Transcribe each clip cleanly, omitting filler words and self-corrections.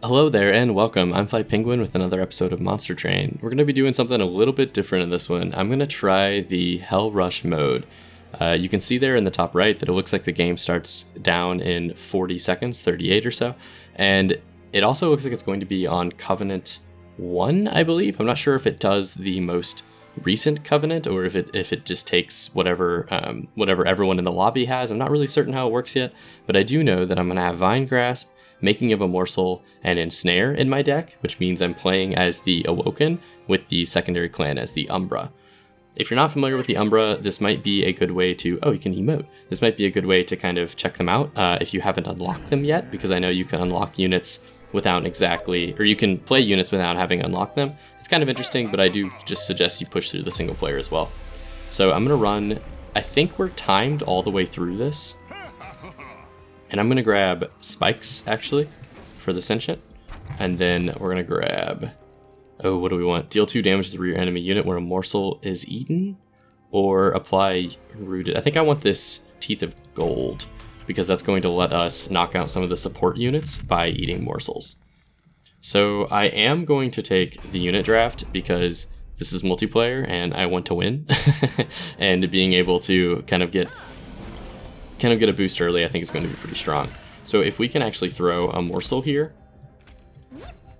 Hello there and welcome. I'm Fly Penguin with another episode of Monster Train. We're going to be doing something a little bit different in this one. I'm going to try the Hell Rush mode. You can see there in the top right that it looks like the game starts down in 40 seconds, 38 or so. And it also looks like it's going to be on Covenant 1, I believe. I'm not sure if it does the most recent Covenant or if it just takes whatever everyone in the lobby has. I'm not really certain how it works yet, but I do know that I'm going to have Vine Grasp, Making of a Morsel, and Ensnare in my deck, which means I'm playing as the Awoken with the secondary clan as the Umbra. If you're not familiar with the Umbra, this might be a good way to... Oh, you can emote. This might be a good way to kind of check them out if you haven't unlocked them yet, because I know you can unlock units without exactly... Or you can play units without having unlocked them. It's kind of interesting, but I do just suggest you push through the single player as well. So I'm going to run... I think we're timed all the way through this. And I'm going to grab Spikes, actually, for the Sentient. And then we're going to grab... Oh, what do we want? Deal 2 damage to the rear enemy unit where a morsel is eaten? Or apply Rooted... I think I want this Teeth of Gold, because that's going to let us knock out some of the support units by eating morsels. So I am going to take the unit draft, because this is multiplayer, and I want to win. And being able to kind of get a boost early, I think is going to be pretty strong. So if we can actually throw a morsel here,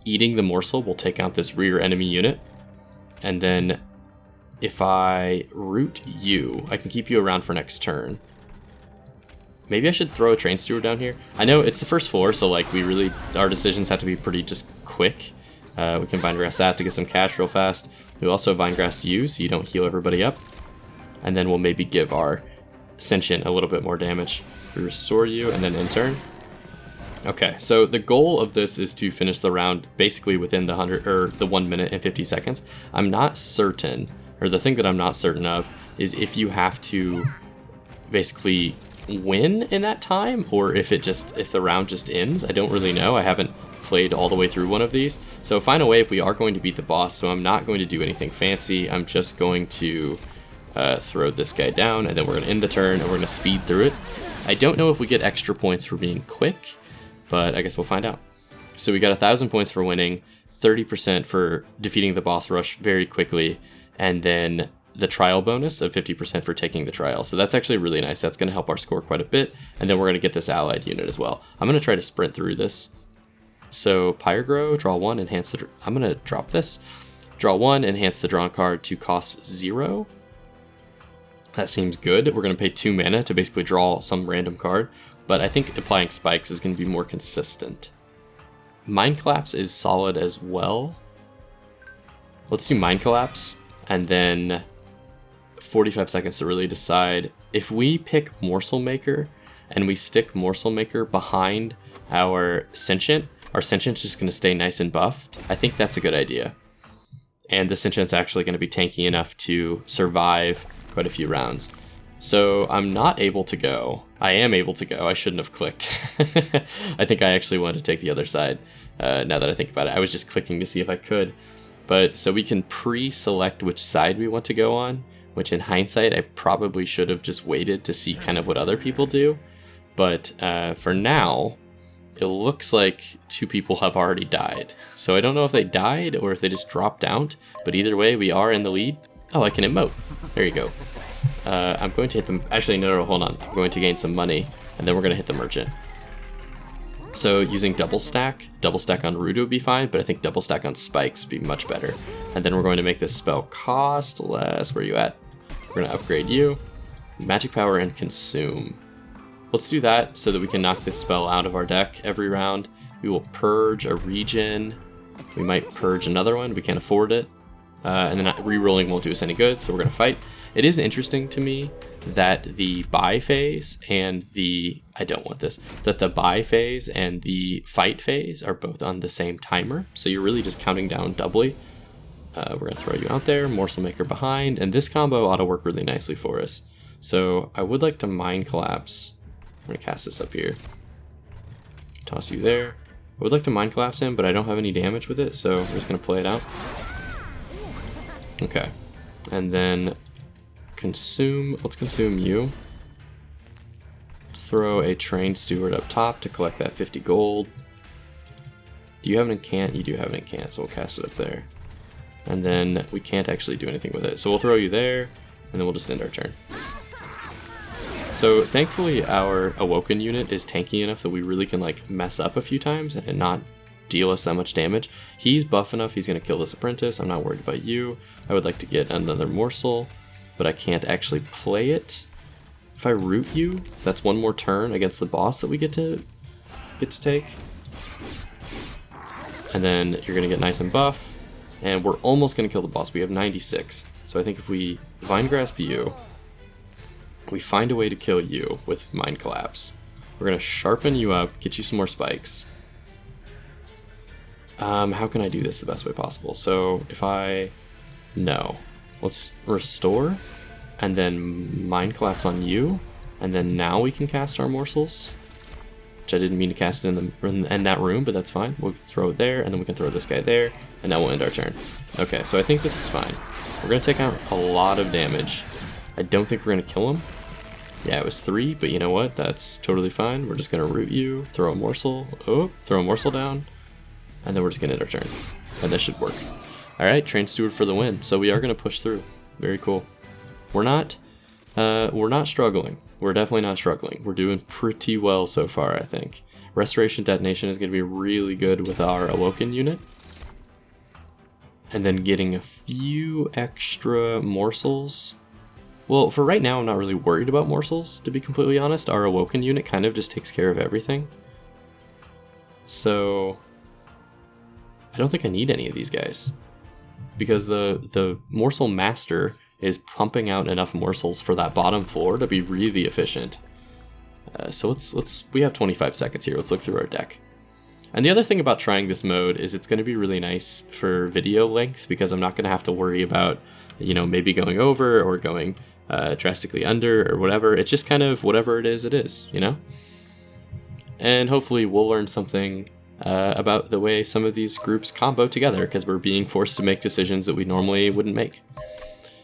eating the morsel will take out this rear enemy unit. And then if I root you, I can keep you around for next turn. Maybe I should throw a train steward down here. I know it's the first floor, so like our decisions have to be pretty just quick. We can Vine Grasp that to get some cash real fast. We also Vine Grasp you so you don't heal everybody up. And then we'll maybe give our Sentient a little bit more damage. We restore you and then in turn. Okay, so the goal of this is to finish the round basically within the 1 minute and 50 seconds. I'm not certain, or the thing that I'm not certain of is if you have to basically win in that time or if the round just ends. I don't really know. I haven't played all the way through one of these. So find a way if we are going to beat the boss. So I'm not going to do anything fancy. I'm just going to throw this guy down, and then we're going to end the turn, and we're going to speed through it. I don't know if we get extra points for being quick, but I guess we'll find out. So we got 1,000 points for winning, 30% for defeating the boss rush very quickly, and then the trial bonus of 50% for taking the trial. So that's actually really nice. That's going to help our score quite a bit, and then we're going to get this allied unit as well. I'm going to try to sprint through this. So Pyrogrow, draw 1, enhance the... I'm going to drop this. Draw 1, enhance the drawn card to cost 0. That seems good. We're going to pay 2 mana to basically draw some random card, but I think applying Spikes is going to be more consistent. Mind Collapse is solid as well. Let's do Mind Collapse, and then 45 seconds to really decide. If we pick Morsel Maker, and we stick Morsel Maker behind our Sentient's just going to stay nice and buffed. I think that's a good idea. And the Sentient's actually going to be tanky enough to survive quite a few rounds. So I'm not able to go. I am able to go. I shouldn't have clicked. I think I actually wanted to take the other side now that I think about it. I was just clicking to see if I could. But so we can pre-select which side we want to go on, which in hindsight I probably should have just waited to see kind of what other people do. But for now, it looks like 2 people have already died. So I don't know if they died or if they just dropped out, but either way we are in the lead. Oh, I can emote. There you go. I'm going to hit them. Actually, no, hold on. I'm going to gain some money, and then we're going to hit the merchant. So using double stack on Rude would be fine, but I think double stack on Spikes would be much better. And then we're going to make this spell cost less. Where are you at? We're going to upgrade you. Magic Power and Consume. Let's do that so that we can knock this spell out of our deck every round. We will purge a region. We might purge another one. We can't afford it. And then re-rolling won't do us any good, so we're going to fight. It is interesting to me that the buy phase and the... I don't want this. That the buy phase and the fight phase are both on the same timer. So you're really just counting down doubly. We're going to throw you out there, Morsel Maker behind, and this combo ought to work really nicely for us. So I would like to Mind Collapse. I'm going to cast this up here. Toss you there. I would like to Mind Collapse him, but I don't have any damage with it, so I'm just going to play it out. Okay. And then consume, let's consume you. Let's throw a trained steward up top to collect that 50 gold. Do you have an incant? You do have an incant, so we'll cast it up there. And then we can't actually do anything with it. So we'll throw you there, and then we'll just end our turn. So thankfully our Awoken unit is tanky enough that we really can like mess up a few times and not deal us that much damage. He's buff enough, he's going to kill this apprentice. I'm not worried about you. I would like to get another morsel, but I can't actually play it. If I root you, that's one more turn against the boss that we get to take. And then you're going to get nice and buff. And we're almost going to kill the boss. We have 96. So I think if we Vine Grasp you, we find a way to kill you with Mind Collapse. We're going to sharpen you up, get you some more spikes. How can I do this the best way possible? So if let's restore and then Mind Collapse on you. And then now we can cast our morsels. Which I didn't mean to cast it in that room, but that's fine. We'll throw it there, and then we can throw this guy there, and now we'll end our turn. Okay, so I think this is fine. We're going to take out a lot of damage. I don't think we're going to kill him. Yeah, it was 3, but you know what? That's totally fine. We're just going to root you, throw a morsel, throw a morsel down, and then we're just going to end our turn. And this should work. Alright, Train Steward for the win. So we are going to push through. Very cool. We're not struggling. We're definitely not struggling. We're doing pretty well so far, I think. Restoration Detonation is going to be really good with our Awoken unit. And then getting a few extra morsels. Well, for right now, I'm not really worried about morsels, to be completely honest. Our Awoken unit kind of just takes care of everything. So I don't think I need any of these guys. Because the Morsel Master is pumping out enough morsels for that bottom floor to be really efficient. So we have 25 seconds here. Let's look through our deck. And the other thing about trying this mode is it's going to be really nice for video length because I'm not going to have to worry about, maybe going over or going drastically under or whatever. It's just kind of whatever it is, And hopefully we'll learn something about the way some of these groups combo together because we're being forced to make decisions that we normally wouldn't make.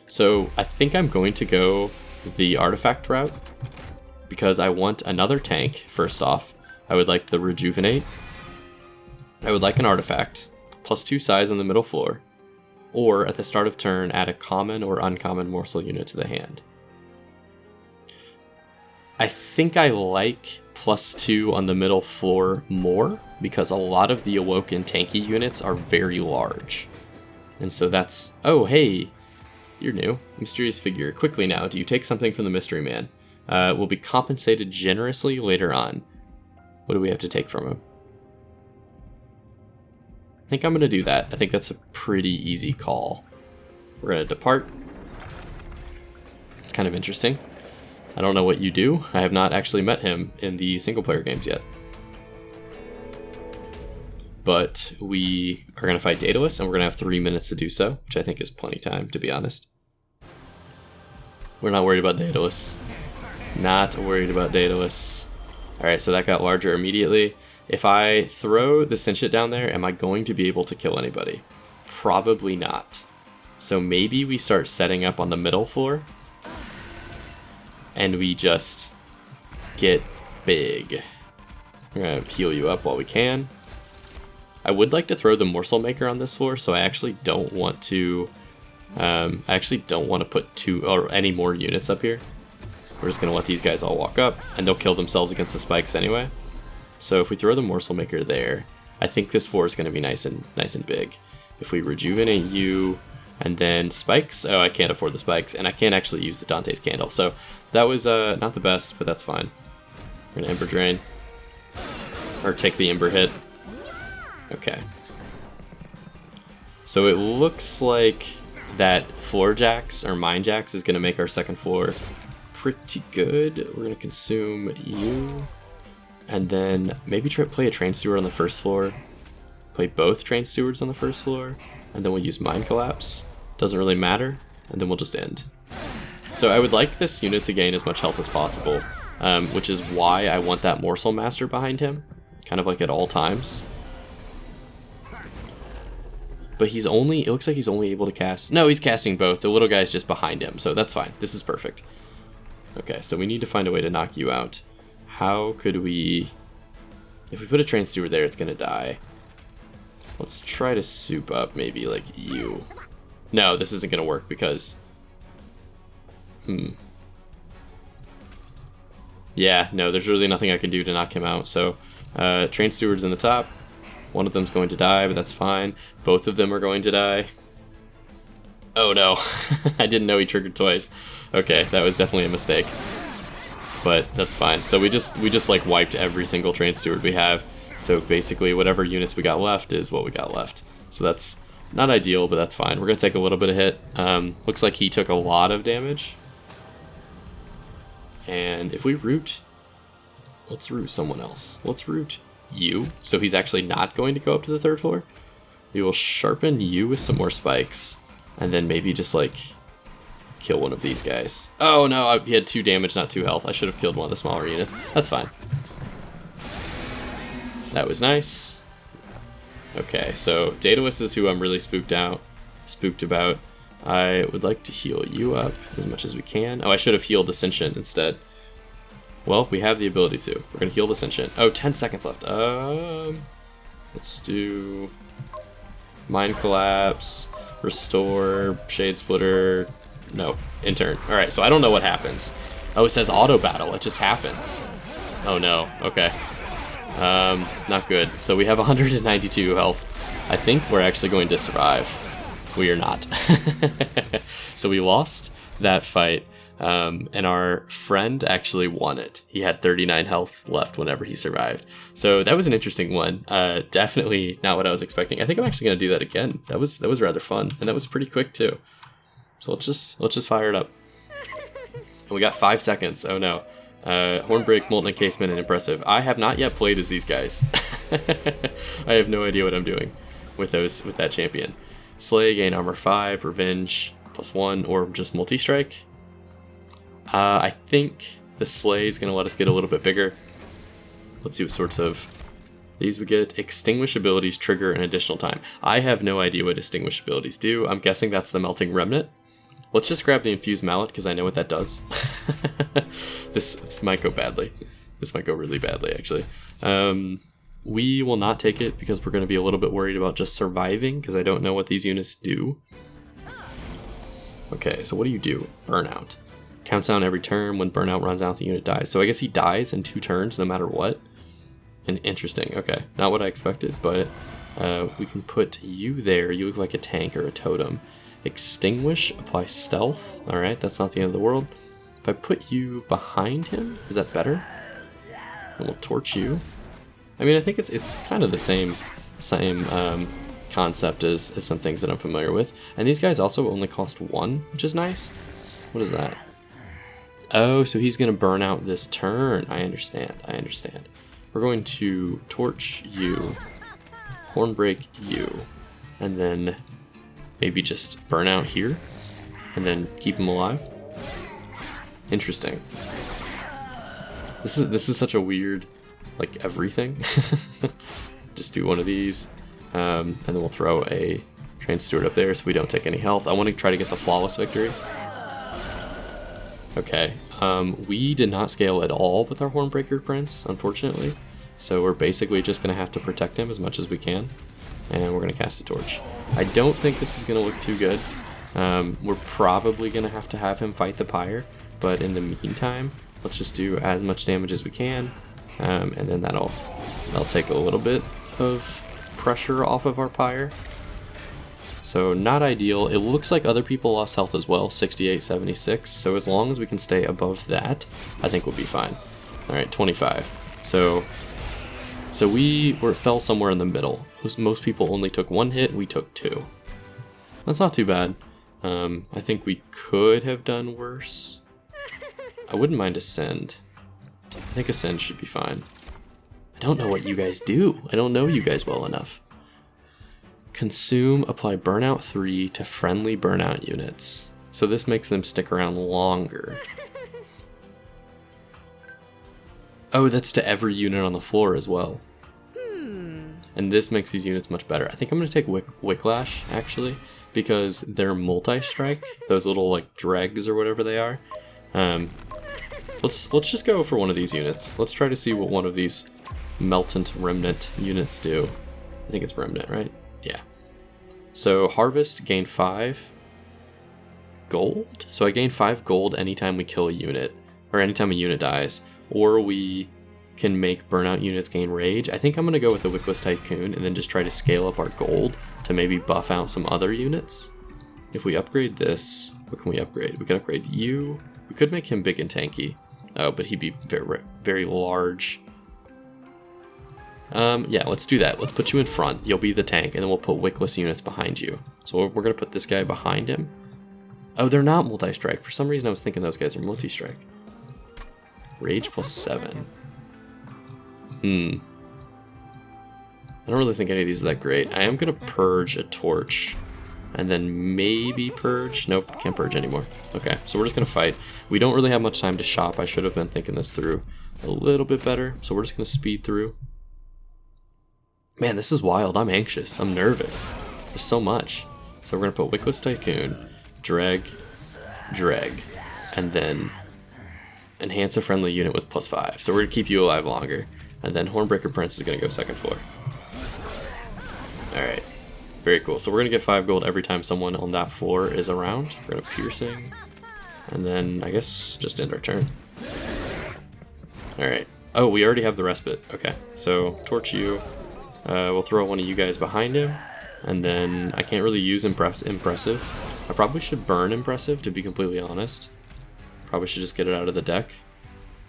So I think I'm going to go the artifact route because I want another tank, first off. I would like the Rejuvenate. I would like an artifact, +2 size on the middle floor, or at the start of turn add a common or uncommon morsel unit to the hand. I think I like +2 on the middle floor more because a lot of the Awoken tanky units are very large. And so that's... Oh, hey! You're new. Mysterious figure. Quickly now, do you take something from the mystery man? Will be compensated generously later on. What do we have to take from him? I think I'm going to do that. I think that's a pretty easy call. We're going to depart. It's kind of interesting. I don't know what you do. I have not actually met him in the single player games yet. But we are going to fight Daedalus, and we're going to have 3 minutes to do so, which I think is plenty of time, to be honest. We're not worried about Daedalus. Not worried about Daedalus. Alright, so that got larger immediately. If I throw the Cinchit down there, am I going to be able to kill anybody? Probably not. So maybe we start setting up on the middle floor. And we just get big. We're going to heal you up while we can. I would like to throw the Morsel Maker on this floor, so I actually don't want to put 2 or any more units up here. We're just going to let these guys all walk up, and they'll kill themselves against the spikes anyway. So if we throw the Morsel Maker there, I think this floor is going to be nice and big. If we rejuvenate you, and then spikes, oh, I can't afford the spikes, and I can't actually use the Dante's Candle. So that was not the best, but that's fine. We're going to Ember Drain, or take the Ember hit. Okay. So it looks like that Floor Jacks, or Mine Jacks, is going to make our second floor pretty good. We're going to consume you. And then maybe play a Train Steward on the first floor. Play both Train Stewards on the first floor. And then we'll use Mind Collapse. Doesn't really matter. And then we'll just end. So I would like this unit to gain as much health as possible. Which is why I want that Morsel Master behind him. Kind of like at all times. But it looks like he's only able to cast... No, he's casting both. The little guy's just behind him. So that's fine. This is perfect. Okay, so we need to find a way to knock you out. How could we... If we put a Train Steward there, it's going to die. Let's try to soup up maybe like you. No, this isn't gonna work because... Yeah, no, there's really nothing I can do to knock him out. So, train steward's in the top. One of them's going to die, but that's fine. Both of them are going to die. Oh no, I didn't know he triggered twice. Okay, that was definitely a mistake. But that's fine. So we just like wiped every single train steward we have. So basically whatever units we got left is what we got left. So that's not ideal, but that's fine. We're gonna take a little bit of hit. Looks like he took a lot of damage. And if we root, let's root someone else. Let's root you. So he's actually not going to go up to the 3rd floor. We will sharpen you with some more spikes. And then maybe just like kill one of these guys. Oh no, he had 2 damage, not 2 health. I should have killed one of the smaller units. That's fine. That was nice. Okay, so Daedalus is who I'm really spooked about. I would like to heal you up as much as we can. Oh, I should have healed Ascension instead. Well, we have the ability to. We're gonna heal Ascension. Oh, 10 seconds left. Let's do Mind Collapse, Restore, Shade Splitter. No, Intern. All right, so I don't know what happens. Oh, it says auto battle. It just happens. Oh no. Okay. Not good. So we have 192 health. I think we're actually going to survive. We are not. So we lost that fight, and our friend actually won it. He had 39 health left whenever he survived. So that was an interesting one. Definitely not what I was expecting. I think I'm actually going to do that again. That was rather fun, and that was pretty quick too. So let's just fire it up. And we got 5 seconds. Oh no. Hornbreak, Molten Encasement, and Impressive. I have not yet played as these guys. I have no idea what I'm doing with that champion. Slay, gain armor 5, Revenge +1, or just multi-strike. I think the Slay is going to let us get a little bit bigger. Let's see what sorts of these we get. Extinguish abilities trigger an additional time. I have no idea what extinguish abilities do. I'm guessing that's the Melting Remnant. Let's just grab the Infused Mallet because I know what that does. This might go badly. This might go really badly, actually. We will not take it because we're going to be a little bit worried about just surviving because I don't know what these units do. Okay, so what do you do? Burnout. Counts down every turn. When burnout runs out, the unit dies. So I guess he dies in 2 turns no matter what. And interesting. Okay, not what I expected, but we can put you there. You look like a tank or a totem. Extinguish, apply stealth. Alright, that's not the end of the world. If I put you behind him, is that better? And we'll torch you. I mean, I think it's kind of the same concept as some things that I'm familiar with. And these guys also only cost 1, which is nice. What is that? Oh, so he's going to burn out this turn. I understand. We're going to torch you, Hornbreak you, and then maybe just burn out here, and then keep him alive. Interesting. This is such a weird, like, everything. Just do one of these, and then we'll throw a train steward up there so we don't take any health. I want to try to get the flawless victory. Okay, we did not scale at all with our Hornbreaker Prince, unfortunately. So we're basically just going to have to protect him as much as we can. And we're going to cast a torch. I don't think this is going to look too good. We're probably going to have him fight the pyre. But in the meantime, let's just do as much damage as we can. And then that'll take a little bit of pressure off of our pyre. So not ideal. It looks like other people lost health as well, 68, 76. So as long as we can stay above that, I think we'll be fine. All right, 25. So we fell somewhere in the middle. Most people only took 1 hit, we took 2. That's not too bad. I think we could have done worse. I wouldn't mind Ascend. I think Ascend should be fine. I don't know what you guys do. I don't know you guys well enough. Consume, apply Burnout 3 to friendly burnout units. So this makes them stick around longer. Oh, that's to every unit on the floor as well. And this makes these units much better. I think I'm going to take Wicklash, actually, because they're multi-strike, those little, like, dregs or whatever they are. Let's just go for one of these units. Let's try to see what one of these Meltant Remnant units do. I think it's Remnant, right? Yeah. So harvest, gain 5 gold. So I gain 5 gold anytime we kill a unit, or anytime a unit dies. Or we can make burnout units gain rage. I think I'm going to go with the Wickless Tycoon and then just try to scale up our gold to maybe buff out some other units. If we upgrade this, what can we upgrade? We can upgrade you. We could make him big and tanky. Oh, but he'd be very, very large. Yeah, let's do that. Let's put you in front. You'll be the tank, and then we'll put Wickless units behind you. So we're going to put this guy behind him. Oh, they're not multi-strike. For some reason, I was thinking those guys are multi-strike. Rage plus 7. I don't really think any of these are that great. I am going to purge a torch. And then maybe purge. Nope, can't purge anymore. Okay, so we're just going to fight. We don't really have much time to shop. I should have been thinking this through a little bit better. So we're just going to speed through. Man, this is wild. I'm anxious. I'm nervous. There's so much. So we're going to put Wickless Tycoon, Dreg, and then enhance a friendly unit with plus 5. So we're going to keep you alive longer. And then Hornbreaker Prince is going to go second floor. Alright. Very cool. So we're going to get 5 gold every time someone on that floor is around. We're going to piercing. And then, I guess, just end our turn. Alright. Oh, we already have the respite. Okay. So, torch you. We'll throw one of you guys behind him. And then, I can't really use Impressive. I probably should burn Impressive, to be completely honest. Probably should just get it out of the deck.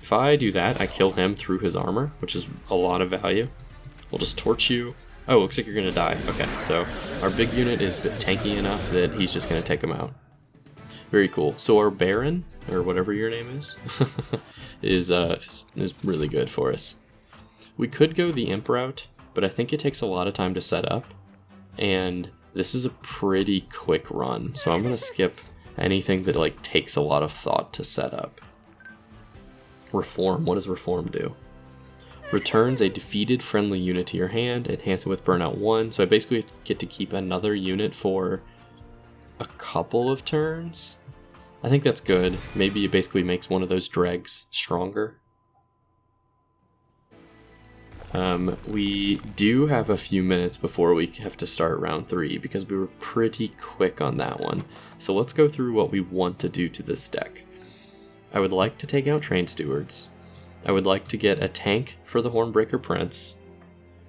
If I do that, I kill him through his armor, which is a lot of value. We'll just torch you. Oh, looks like you're going to die. Okay, so our big unit is tanky enough that he's just going to take him out. Very cool. So our Baron, or whatever your name is really good for us. We could go the Imp route, but I think it takes a lot of time to set up. And this is a pretty quick run, so I'm going to skip anything that like takes a lot of thought to set up. Reform. What does Reform do? Returns a defeated friendly unit to your hand, enhance it with burnout 1. So I basically get to keep another unit for a couple of turns. I think that's good. Maybe it basically makes one of those dregs stronger. We do have a few minutes before we have to start round 3 because we were pretty quick on that one. So let's go through what we want to do to this deck. I would like to take out Train Stewards. I would like to get a tank for the Hornbreaker Prince.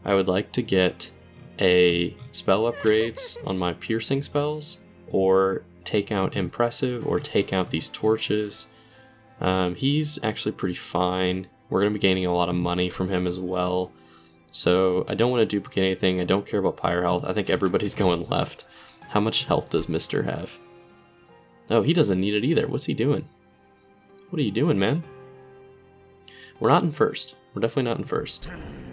I would like to get a spell upgrades on my piercing spells, or take out Impressive, or take out these torches. He's actually pretty fine. We're going to be gaining a lot of money from him as well. So I don't want to duplicate anything. I don't care about Pyre health. I think everybody's going left. How much health does Mr. have? Oh, he doesn't need it either. What's he doing? What are you doing, man? We're not in first. We're definitely not in first.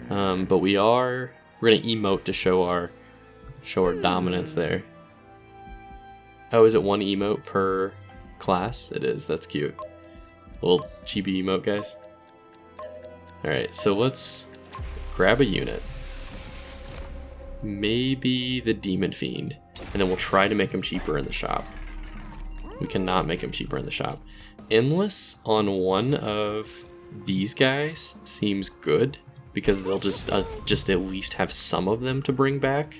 But we're going to emote to show our dominance there. Oh, is it 1 emote per class? It is. That's cute. Little chibi emote, guys. Alright, so let's grab a unit. Maybe the Demon Fiend. And then we'll try to make him cheaper in the shop. We cannot make him cheaper in the shop. Endless on one of these guys seems good because they'll just at least have some of them to bring back.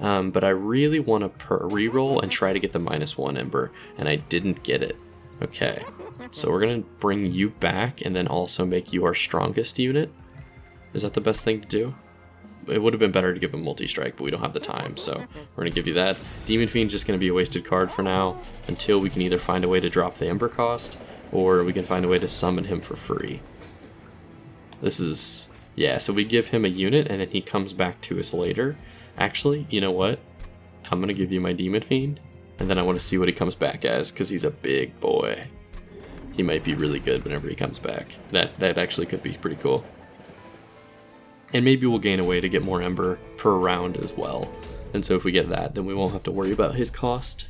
But I really want to reroll and try to get the -1 Ember, and I didn't get it. Okay, so we're going to bring you back and then also make you our strongest unit. Is that the best thing to do? It would have been better to give him multi-strike, but we don't have the time, so we're going to give you that. Demon Fiend's just going to be a wasted card for now until we can either find a way to drop the Ember cost, or we can find a way to summon him for free. This is... yeah, so we give him a unit and then he comes back to us later. Actually, you know what? I'm going to give you my Demon Fiend, and then I want to see what he comes back as, because he's a big boy. He might be really good whenever he comes back. That actually could be pretty cool. And maybe we'll gain a way to get more Ember per round as well. And so if we get that, then we won't have to worry about his cost.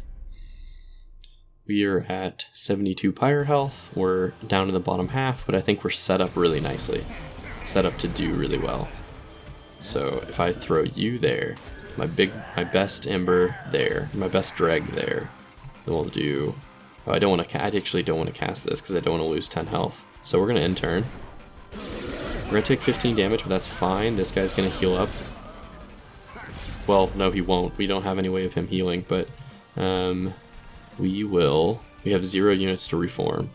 We are at 72 Pyre health. We're down in the bottom half, but I think we're set up really nicely. Set up to do really well. So if I throw you there, my best Ember there, my best Dreg there, then we'll do... oh, I actually don't want to cast this because I don't want to lose 10 health. So we're going to end turn. We're going to take 15 damage, but that's fine. This guy's going to heal up. Well, no, he won't. We don't have any way of him healing, but we will. We have 0 units to reform.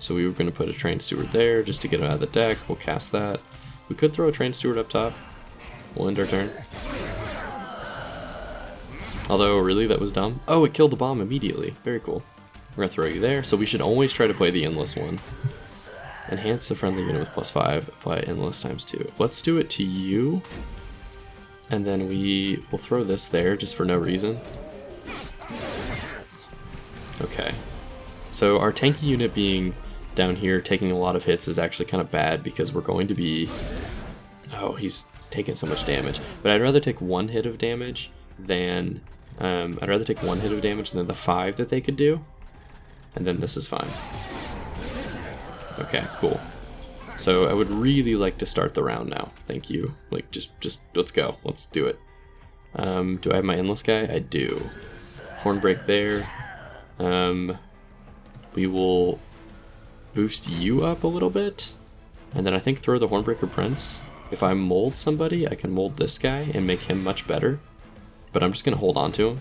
So we were going to put a Train Steward there just to get him out of the deck. We'll cast that. We could throw a Train Steward up top. We'll end our turn. Although, really, that was dumb. Oh, it killed the bomb immediately. Very cool. We're going to throw you there. So we should always try to play the Endless one. Enhance the friendly unit with +5. Apply Endless ×2. Let's do it to you. And then we will throw this there just for no reason. Okay. So our tanky unit being down here taking a lot of hits is actually kind of bad because we're going to be... Oh, he's taking so much damage. But I'd rather take 1 hit of damage than... the 5 that they could do. And then this is fine. Okay, cool. So I would really like to start the round now. Thank you. Like, just let's go. Let's do it. Do I have my Endless guy? I do. Hornbreak there. We will boost you up a little bit. And then I think throw the Hornbreaker Prince. If I mold somebody, I can mold this guy and make him much better. But I'm just going to hold on to him.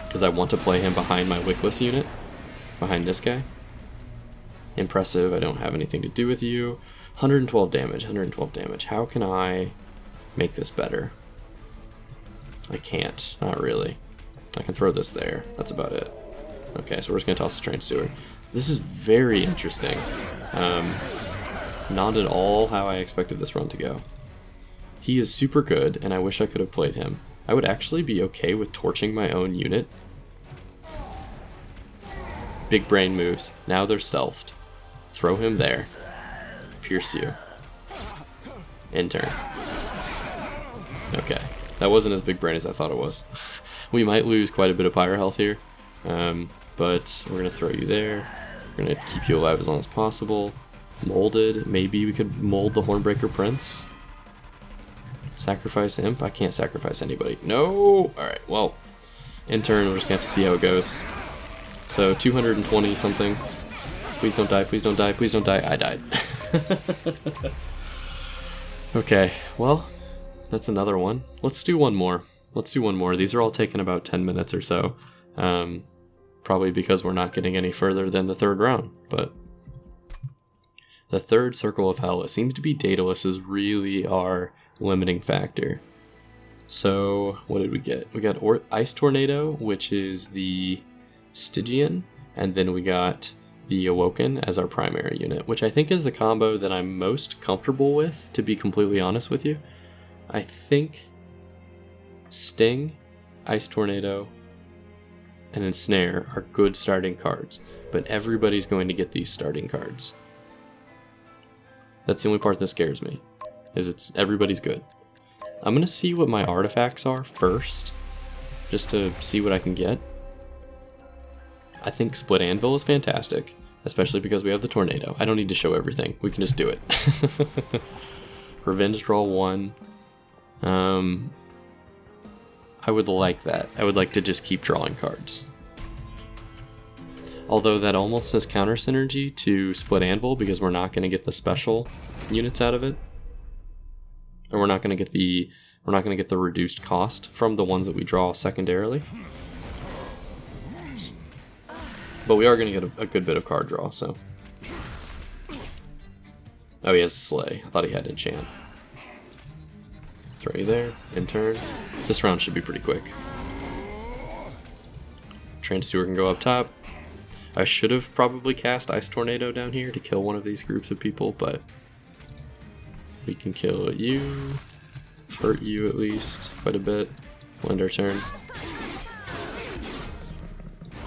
Because I want to play him behind my Wickless unit. Behind this guy. Impressive, I don't have anything to do with you. 112 damage, 112 damage. How can I make this better? I can't, not really. I can throw this there, that's about it. Okay, so we're just gonna toss the Train Steward. This is very interesting. Not at all how I expected this run to go. He is super good, and I wish I could have played him. I would actually be okay with torching my own unit. Big brain moves. Now they're stealthed. Throw him there. Pierce you. End turn. Okay. That wasn't as big brain as I thought it was. We might lose quite a bit of pyro health here. But we're going to throw you there. We're going to keep you alive as long as possible. Molded. Maybe we could mold the Hornbreaker Prince. Sacrifice Imp. I can't sacrifice anybody. No! Alright, well. In turn, we're just going to have to see how it goes. So 220 something. Please don't die, please don't die, please don't die. I died. Okay, well, that's another one. Let's do one more. Let's do one more. These are all taking about 10 minutes or so. Probably because we're not getting any further than the 3rd round. But the 3rd Circle of Hell, it seems to be Daedalus is really our limiting factor. So what did we get? We got Ice Tornado, which is the Stygian, and then we got the Awoken as our primary unit, which I think is the combo that I'm most comfortable with, to be completely honest with you. I think Sting, Ice Tornado, and Ensnare are good starting cards, but everybody's going to get these starting cards. That's the only part that scares me, is everybody's good. I'm going to see what my artifacts are first, just to see what I can get. I think Split Anvil is fantastic, especially because we have the Tornado. I don't need to show everything. We can just do it. Revenge Draw 1. I would like that. I would like to just keep drawing cards. Although that almost says counter synergy to Split Anvil because we're not going to get the special units out of it. Or we're not going to get the reduced cost from the ones that we draw secondarily. But we are going to get a good bit of card draw, so. Oh, he has Slay. I thought he had Enchant. Throw you there, in turn. This round should be pretty quick. Train Steward can go up top. I should have probably cast Ice Tornado down here to kill one of these groups of people, but we can kill you, hurt you at least quite a bit. We'll end our turn.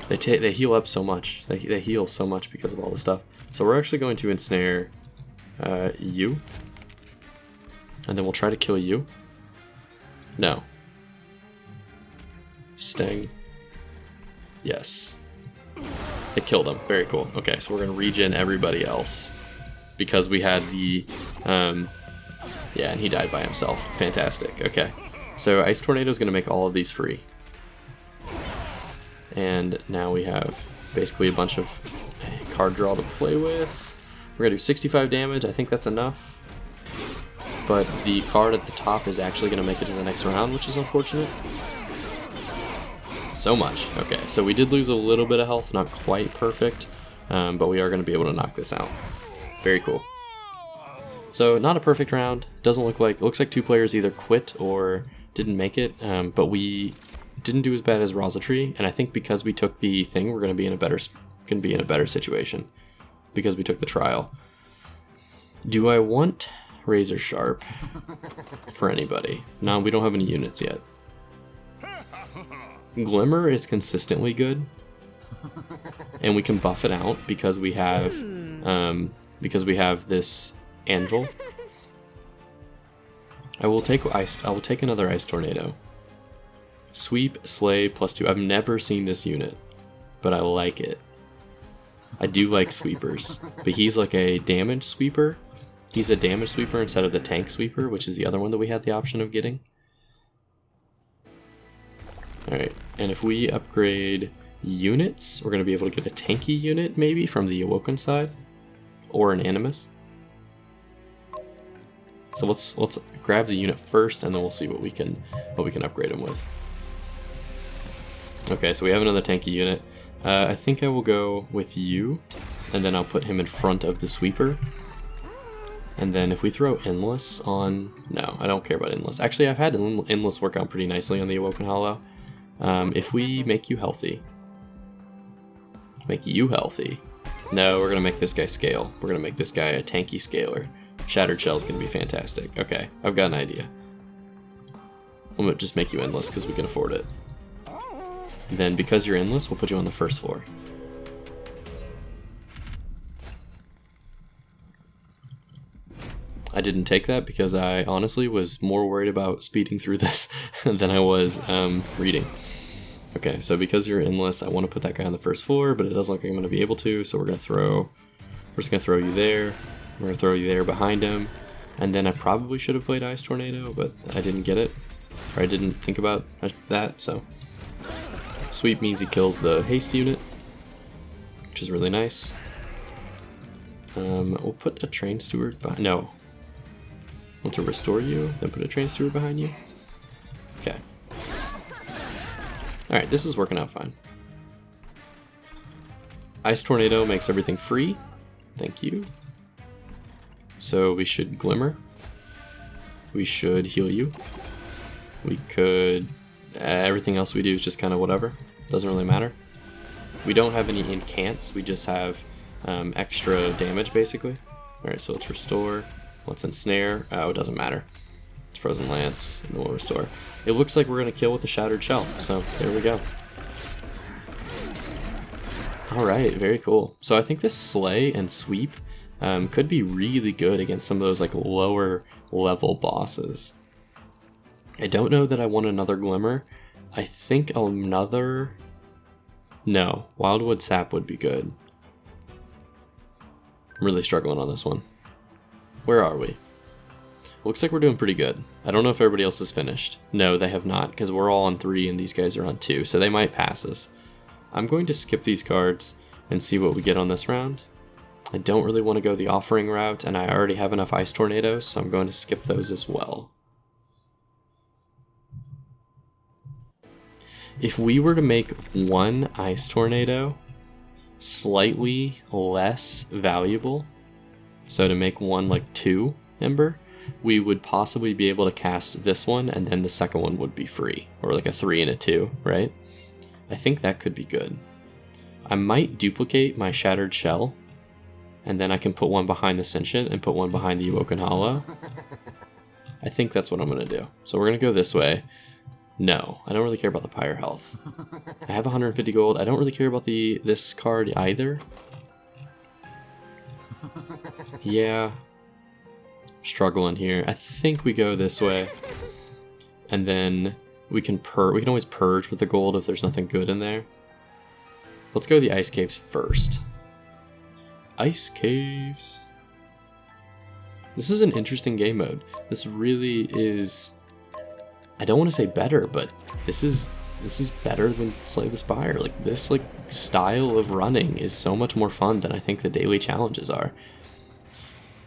They heal up so much. They heal so much because of all this stuff. So we're actually going to ensnare you, and then we'll try to kill you. No. Sting. Yes. It killed him. Very cool. Okay, so we're gonna regen everybody else because we had the yeah, and he died by himself. Fantastic. Okay, so Ice Tornado is gonna make all of these free, and now we have basically a bunch of card draw to play with. We're gonna do 65 damage. I think that's enough. but the card at the top is actually going to make it to the next round, which is unfortunate. So much. Okay, so we did lose a little bit of health, not quite perfect, but we are going to be able to knock this out. Very cool. So not a perfect round. Doesn't look like, it looks like 2 players either quit or didn't make it, but we didn't do as bad as Rosatree, and I think because we took the thing, we're going to be in a better situation because we took the trial. Do I want Razor Sharp for anybody? No, we don't have any units yet. Glimmer is consistently good, and we can buff it out because we have this anvil. I will take another ice tornado. Sweep, slay, +2. I've never seen this unit, but I like it. I do like sweepers, but he's like a damage sweeper. He's a damage sweeper instead of the tank sweeper, which is the other one that we had the option of getting. Alright, and if we upgrade units, we're going to be able to get a tanky unit maybe from the Awoken side, or an Animus. So let's grab the unit first, and then we'll see what we can upgrade him with. Okay, so we have another tanky unit. I think I will go with you, and then I'll put him in front of the sweeper. And then if we throw Endless on... No, I don't care about Endless. Actually, I've had Endless work out pretty nicely on the Awoken Hollow. If we make you healthy... No, we're going to make this guy scale. We're going to make this guy a tanky scaler. Shattered Shell is going to be fantastic. Okay, I've got an idea. I'm going to just make you Endless because we can afford it. Then because you're Endless, we'll put you on the first floor. I didn't take that because I honestly was more worried about speeding through this than I was reading. Okay, so because you're Endless, I want to put that guy on the first floor, but it doesn't look like I'm going to be able to, so we're just going to throw you there. We're going to throw you there behind him. And then I probably should have played Ice Tornado, but I didn't get it. Or I didn't think about that, so... Sweep means he kills the haste unit, which is really nice. We'll put a train steward behind... No. Want to restore you, then put a train steward behind you? Okay. Alright, this is working out fine. Ice Tornado makes everything free. Thank you. So we should Glimmer. We should heal you. We could... everything else we do is just kind of whatever. Doesn't really matter. We don't have any incants. We just have extra damage, basically. Alright, so let's restore. Let's ensnare. Oh, it doesn't matter. It's Frozen Lance, and we'll restore. It looks like we're going to kill with the Shattered Shell, so there we go. Alright, very cool. So I think this Slay and Sweep could be really good against some of those like lower level bosses. I don't know that I want another Glimmer. I think another... No, Wildwood Sap would be good. I'm really struggling on this one. Where are we? Looks like we're doing pretty good. I don't know if everybody else is finished. No, they have not, because we're all on 3 and these guys are on 2, so they might pass us. I'm going to skip these cards and see what we get on this round. I don't really want to go the offering route, and I already have enough Ice Tornadoes, so I'm going to skip those as well. If we were to make one Ice Tornado slightly less valuable, so to make one like 2 Ember, we would possibly be able to cast this one and then the second one would be free, or like a 3 and a 2, right? I think that could be good. I might duplicate my Shattered Shell, and then I can put one behind the Sentient and put one behind the Awoken Hollow. I think that's what I'm going to do. So we're going to go this way. No, I don't really care about the Pyre health. I have 150 gold. I don't really care about this card either. Yeah. I'm struggling here. I think we go this way. And then we can always purge with the gold if there's nothing good in there. Let's go to the Ice Caves first. Ice Caves. This is an interesting game mode. This really is... I don't want to say better, but this is better than Slay the Spire. Like this style of running is so much more fun than I think the daily challenges are.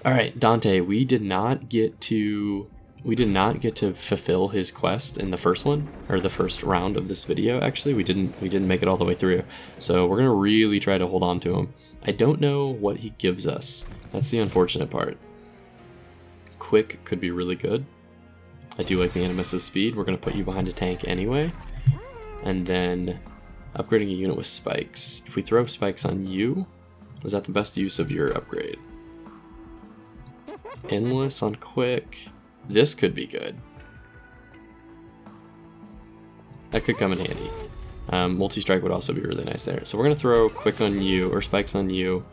Alright, Dante, we did not get to fulfill his quest in the first one, or the first round of this video. Actually, we didn't make it all the way through. So we're gonna really try to hold on to him. I don't know what he gives us. That's the unfortunate part. Quick could be really good. I do like the Animus of Speed. We're gonna put you behind a tank anyway. And then upgrading a unit with spikes. If we throw spikes on you, is that the best use of your upgrade? Endless on quick. This could be good. That could come in handy. Multi-strike would also be really nice there. So we're gonna throw quick on you, or spikes on you,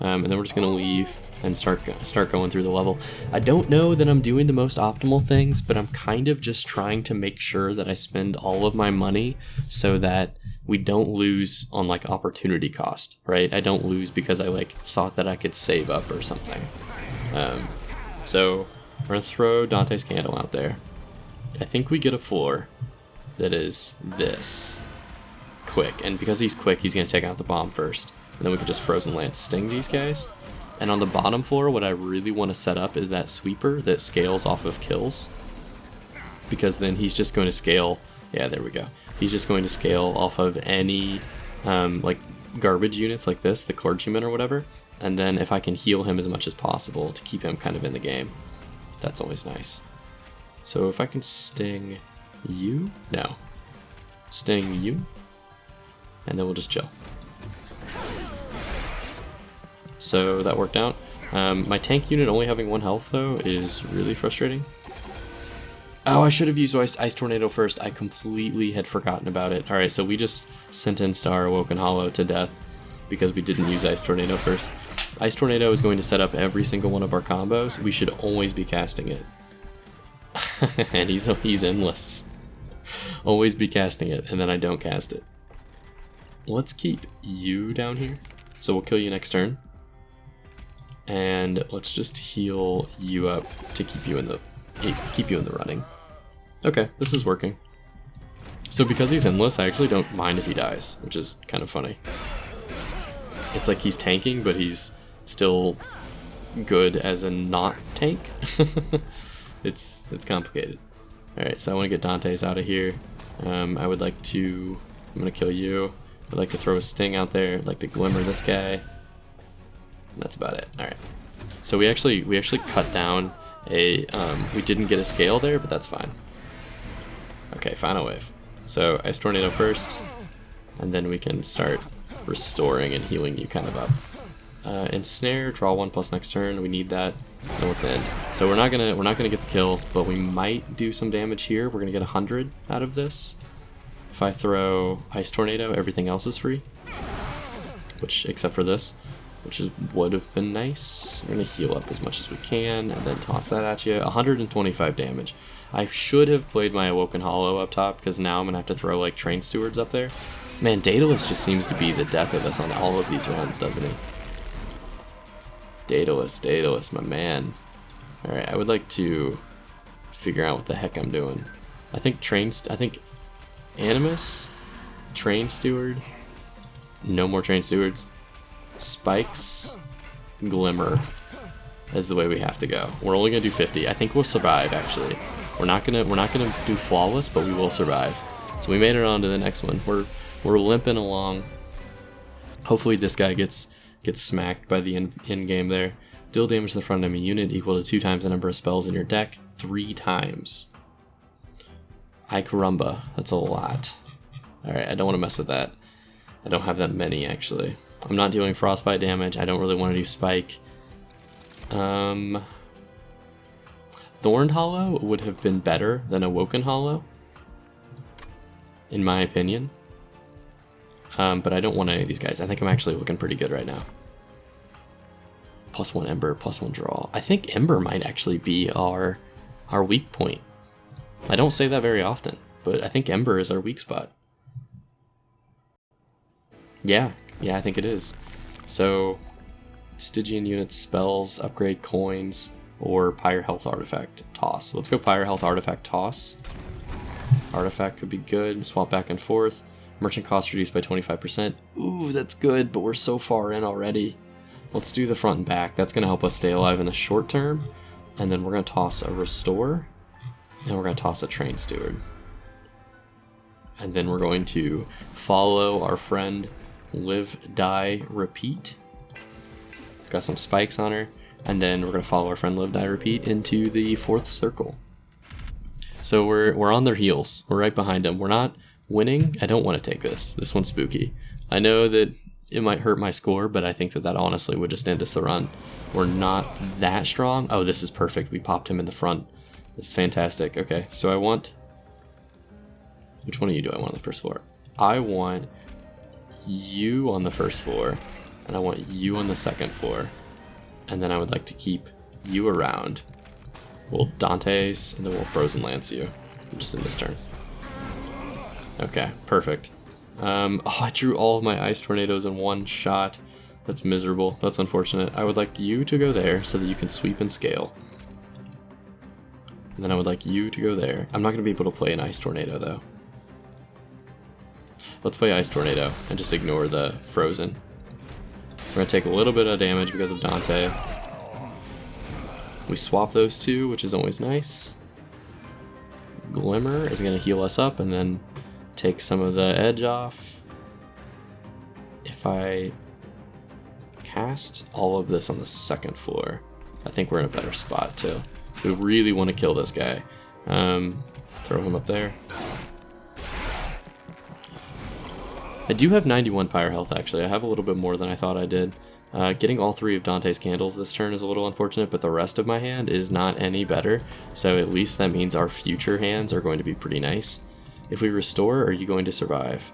and then we're just gonna leave and start going through the level. I don't know that I'm doing the most optimal things, but I'm kind of just trying to make sure that I spend all of my money so that we don't lose on like opportunity cost, right? I don't lose because I like thought that I could save up or something. So we're gonna throw Dante's Candle out there. I think we get a floor that is this. Quick, and because he's quick, he's gonna take out the bomb first. And then we can just Frozen Lance sting these guys. And on the bottom floor, what I really want to set up is that sweeper that scales off of kills. Because then he's just going to scale, yeah, there we go. He's just going to scale off of any like garbage units like this, the clergyman or whatever. And then if I can heal him as much as possible to keep him kind of in the game, that's always nice. So if I can sting you, no. Sting you, and then we'll just chill. So that worked out. My tank unit only having 1 health though is really frustrating. Oh, I should have used Ice Tornado first. I completely had forgotten about it. Alright, so we just sentenced our Awoken Hollow to death because we didn't use Ice Tornado first. Ice Tornado is going to set up every single one of our combos. We should always be casting it. And he's endless. Always be casting it, and then I don't cast it. Let's keep you down here. So we'll kill you next turn. And let's just heal you up to keep you in the running. Okay, this is working. So because he's endless, I actually don't mind if he dies, which is kind of funny. It's like he's tanking, but he's still good as a not tank. It's complicated. Alright, so I want to get Dante's out of here. I'm gonna kill you. I'd like to throw a sting out there. I'd like to glimmer this guy. And that's about it. Alright. So we actually cut down a we didn't get a scale there, but that's fine. Okay, final wave. So Ice Tornado first, and then we can start restoring and healing you kind of up. Ensnare, draw 1+ next turn. We need that. Then let's end. So we're not gonna get the kill, but we might do some damage here. We're gonna get 100 out of this. If I throw Ice Tornado, everything else is free, except for this, which would have been nice. We're gonna heal up as much as we can, and then toss that at you. 125 damage. I should have played my Awoken Hollow up top, because now I'm gonna have to throw like Train Stewards up there. Man, Daedalus just seems to be the death of us on all of these runs, doesn't he? Daedalus, my man. Alright, I would like to figure out what the heck I'm doing. I think Animus, Train Steward, no more Train Stewards, Spikes, Glimmer is the way we have to go. We're only gonna do 50. I think we'll survive actually. We're not gonna do flawless, but we will survive. So we made it on to the next one. We're limping along. Hopefully this guy gets smacked by the end game there. Deal damage to the front enemy unit equal to 2 times the number of spells in your deck, 3 times. Ay caramba, that's a lot. Alright, I don't want to mess with that. I don't have that many actually. I'm not dealing frostbite damage. I don't really want to do spike. Thorned Hollow would have been better than Awoken Hollow, in my opinion. But I don't want any of these guys. I think I'm actually looking pretty good right now. +1 Ember, +1 Draw. I think Ember might actually be our weak point. I don't say that very often, but I think Ember is our weak spot. Yeah, I think it is. So, Stygian units, spells, upgrade coins, or Pyre Health Artifact Toss. Let's go Pyre Health Artifact Toss. Artifact could be good. Swap back and forth. Merchant cost reduced by 25%. Ooh, that's good, but we're so far in already. Let's do the front and back. That's going to help us stay alive in the short term. And then we're going to toss a Restore. And we're going to toss a Train Steward. And then we're going to follow our friend Live, Die, Repeat. Got some spikes on her. And then we're going to follow our friend Live, Die, Repeat into the 4th circle. So we're on their heels. We're right behind them. We're not winning. I don't want to take this. This one's spooky. I know that it might hurt my score, but I think that honestly would just end us the run. We're not that strong. Oh, this is perfect. We popped him in the front. This is fantastic. Okay, so I want... Which one of you do I want on the first floor? I want you on the first floor, and I want you on the second floor. And then I would like to keep you around. We'll Dante's, and then we'll Frozen Lance you. Just in this turn. Okay, perfect. Oh, I drew all of my Ice Tornadoes in one shot. That's miserable. That's unfortunate. I would like you to go there so that you can sweep and scale. And then I would like you to go there. I'm not going to be able to play an Ice Tornado, though. Let's play Ice Tornado and just ignore the Frozen. We're going to take a little bit of damage because of Dante. We swap those two, which is always nice. Glimmer is going to heal us up and then take some of the edge off. If I cast all of this on the second floor, I think we're in a better spot too. We really want to kill this guy. Throw him up there. I do have 91 pyre health actually. I have a little bit more than I thought I did. Getting all 3 of Dante's candles this turn is a little unfortunate, but the rest of my hand is not any better. So at least that means our future hands are going to be pretty nice. If we restore, are you going to survive?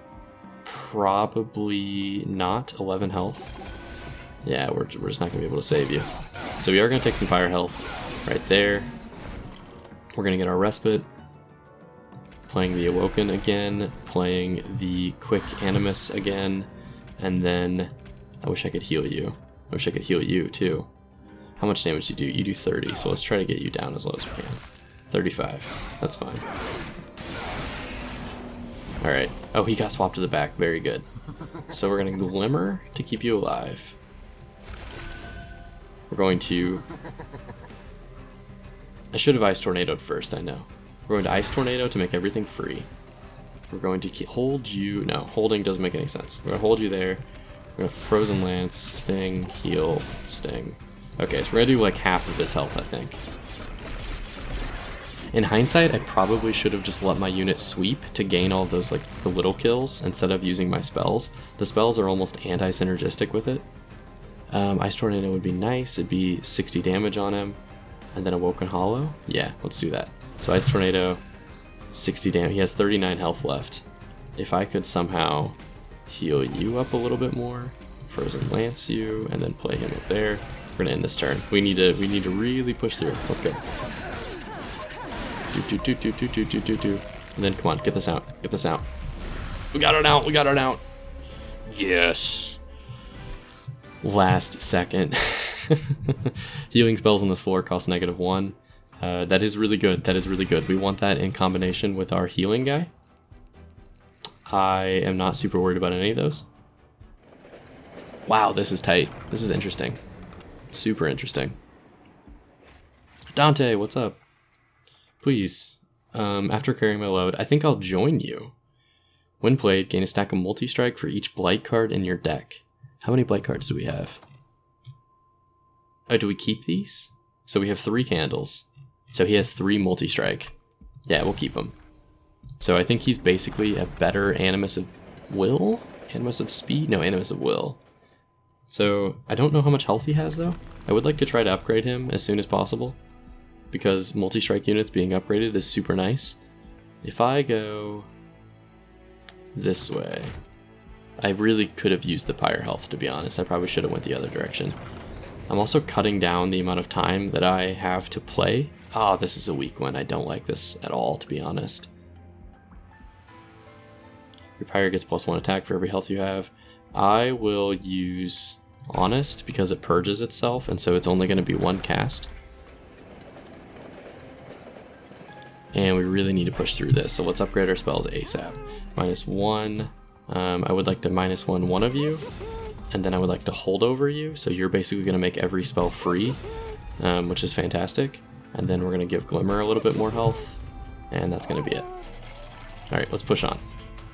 Probably not. 11 health. Yeah, we're just not going to be able to save you. So we are going to take some fire health right there. We're going to get our respite. Playing the Awoken again. Playing the Quick Animus again. And then I wish I could heal you. I wish I could heal you too. How much damage do you do? You do 30, so let's try to get you down as low as we can. 35. That's fine. Alright. Oh, he got swapped to the back. Very good. So we're going to Glimmer to keep you alive. We're going to... I should have Ice Tornadoed first, I know. We're going to Ice Tornado to make everything free. We're going to hold you... No, holding doesn't make any sense. We're going to hold you there. We're going to Frozen Lance, Sting, Heal, Sting. Okay, so we're going to do like half of this health, I think. In hindsight, I probably should have just let my unit sweep to gain all those like the little kills instead of using my spells. The spells are almost anti-synergistic with it. Ice Tornado would be nice. It'd be 60 damage on him. And then Awoken Hollow? Yeah, let's do that. So Ice Tornado, 60 damage. He has 39 health left. If I could somehow heal you up a little bit more, Frozen Lance you, and then play him up there, we're gonna end this turn. We need to really push through. Let's go. And then come on, get this out. Get this out. We got it out. We got it out. Yes. Last second. Healing spells on this floor cost -1. That is really good. That is really good. We want that in combination with our healing guy. I am not super worried about any of those. Wow, this is tight. This is interesting. Super interesting. Dante, what's up? Please, after carrying my load, I think I'll join you. When played, gain a stack of multi-strike for each blight card in your deck. How many blight cards do we have? Oh, do we keep these? So we have 3 candles. So he has 3 multi-strike. Yeah, we'll keep him. So I think he's basically a better Animus of Will? Animus of Speed? No, Animus of Will. So I don't know how much health he has, though. I would like to try to upgrade him as soon as possible, because multi-strike units being upgraded is super nice. If I go this way, I really could have used the pyre health, to be honest. I probably should have went the other direction. I'm also cutting down the amount of time that I have to play. Ah, this is a weak one. I don't like this at all, to be honest. Your pyre gets +1 attack for every health you have. I will use Honest because it purges itself, and so it's only going to be 1 cast. And we really need to push through this, so let's upgrade our spells ASAP. -1. I would like to -1 one of you. and then I would like to hold over you, so you're basically going to make every spell free, which is fantastic. And then we're going to give Glimmer a little bit more health, and that's going to be it. Alright, let's push on.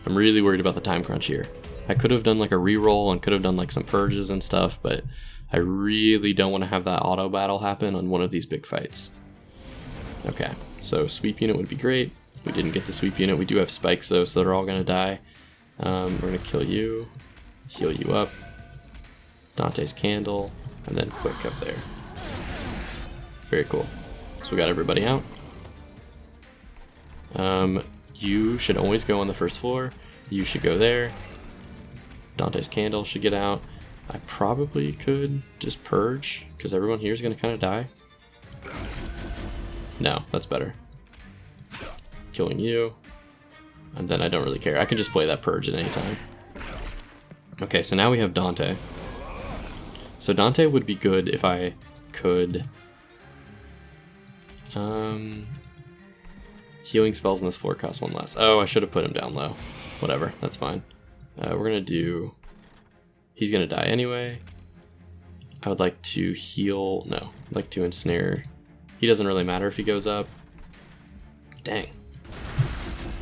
I'm really worried about the time crunch here. I could have done like a reroll and could have done like some purges and stuff, but I really don't want to have that auto battle happen on one of these big fights. Okay, so sweep unit would be great. We didn't get the sweep unit. We do have spikes though, so they're all going to die. We're going to kill you, heal you up, Dante's candle, and then quick up there. Very cool. So we got everybody out. You should always go on the first floor. You should go there. Dante's candle should get out. I probably could just purge, because everyone here is going to kind of die. No, that's better. Killing you. And then I don't really care. I can just play that purge at any time. Okay, so now we have Dante. So Dante would be good if I could... Healing spells on this floor cost 1 less. Oh, I should have put him down low. Whatever, that's fine. We're gonna do... He's gonna die anyway. I would like to heal... No, I'd like to ensnare. He doesn't really matter if he goes up. Dang.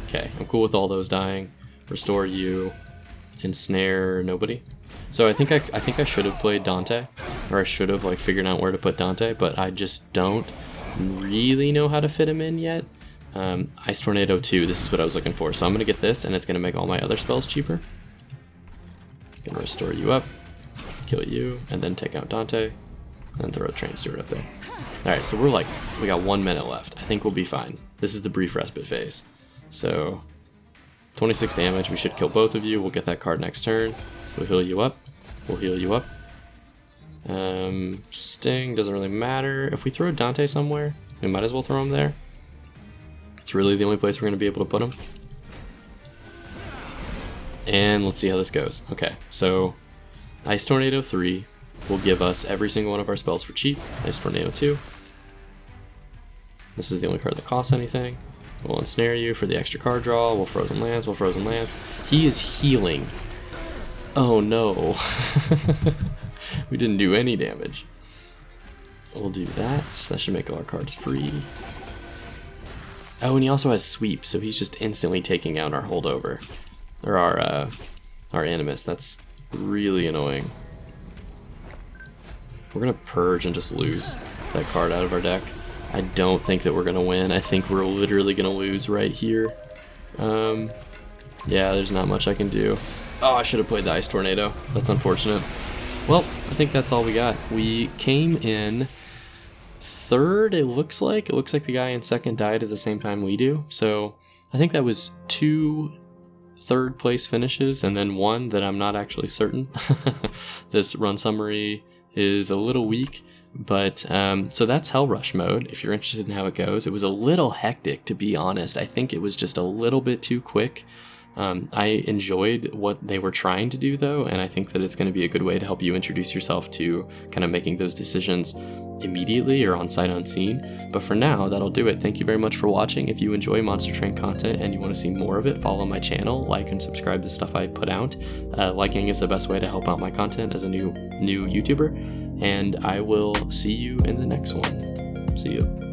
Okay, I'm cool with all those dying. Restore you. Ensnare nobody. So I think I should have played Dante, or I should have like figured out where to put Dante, but I just don't really know how to fit him in yet. Ice Tornado 2, this is what I was looking for. So I'm gonna get this, and it's gonna make all my other spells cheaper. Gonna restore you up, kill you, and then take out Dante, and throw a Train Steward up there. Alright, so we got 1 minute left. I think we'll be fine. This is the brief respite phase. So 26 damage, we should kill both of you. We'll get that card next turn. We'll heal you up. We'll heal you up. Sting doesn't really matter. If we throw Dante somewhere, we might as well throw him there. It's really the only place we're going to be able to put him. And let's see how this goes. Okay, so Ice Tornado 3 will give us every single one of our spells for cheap. Ice Tornado 2. This is the only card that costs anything. We'll ensnare you for the extra card draw. We'll Frozen Lance. We'll Frozen Lance. He is healing. Oh no. We didn't do any damage. We'll do that. That should make all our cards free. Oh, and he also has sweep, so he's just instantly taking out our holdover. Or our animus. That's really annoying. We're gonna purge and just lose that card out of our deck. I don't think that we're gonna win. I think we're literally gonna lose right here. Yeah, there's not much I can do. Oh, I should have played the Ice Tornado. That's unfortunate. Well, I think that's all we got. We came in third, it looks like. It looks like the guy in second died at the same time we do. So I think that was 2 third place finishes and then 1 that I'm not actually certain. This run summary is a little weak. But, so that's Hell Rush mode, if you're interested in how it goes. It was a little hectic, to be honest. I think it was just a little bit too quick. I enjoyed what they were trying to do, though, and I think that it's going to be a good way to help you introduce yourself to kind of making those decisions immediately or on sight unseen. But for now, that'll do it. Thank you very much for watching. If you enjoy Monster Train content and you want to see more of it, follow my channel, like and subscribe to stuff I put out. Liking is the best way to help out my content as a new YouTuber. And I will see you in the next one. See you.